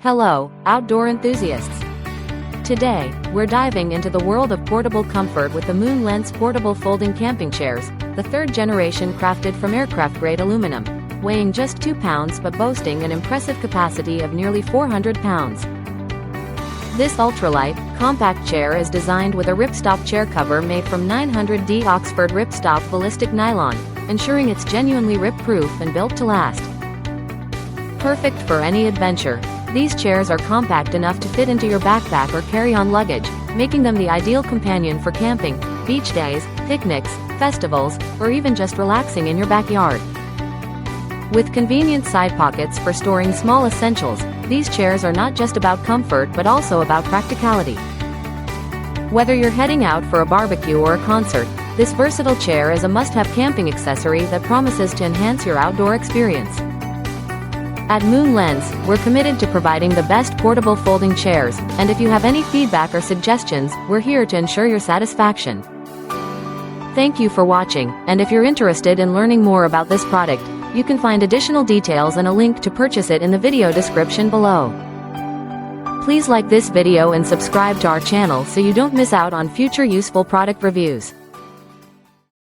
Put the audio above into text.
Hello, outdoor enthusiasts! Today, we're diving into the world of portable comfort with the LENCE portable folding camping chairs, the third generation crafted from aircraft-grade aluminum, weighing just 2 pounds but boasting an impressive capacity of nearly 400 pounds. This ultralight, compact chair is designed with a ripstop chair cover made from 900D Oxford ripstop ballistic nylon, ensuring it's genuinely rip-proof and built to last. Perfect for any adventure, these chairs are compact enough to fit into your backpack or carry-on luggage, making them the ideal companion for camping, beach days, picnics, festivals, or even just relaxing in your backyard. With convenient side pockets for storing small essentials, these chairs are not just about comfort but also about practicality. Whether you're heading out for a barbecue or a concert, this versatile chair is a must-have camping accessory that promises to enhance your outdoor experience. At LENCE, we're committed to providing the best portable folding chairs, and if you have any feedback or suggestions, we're here to ensure your satisfaction. Thank you for watching, and if you're interested in learning more about this product, you can find additional details and a link to purchase it in the video description below. Please like this video and subscribe to our channel so you don't miss out on future useful product reviews.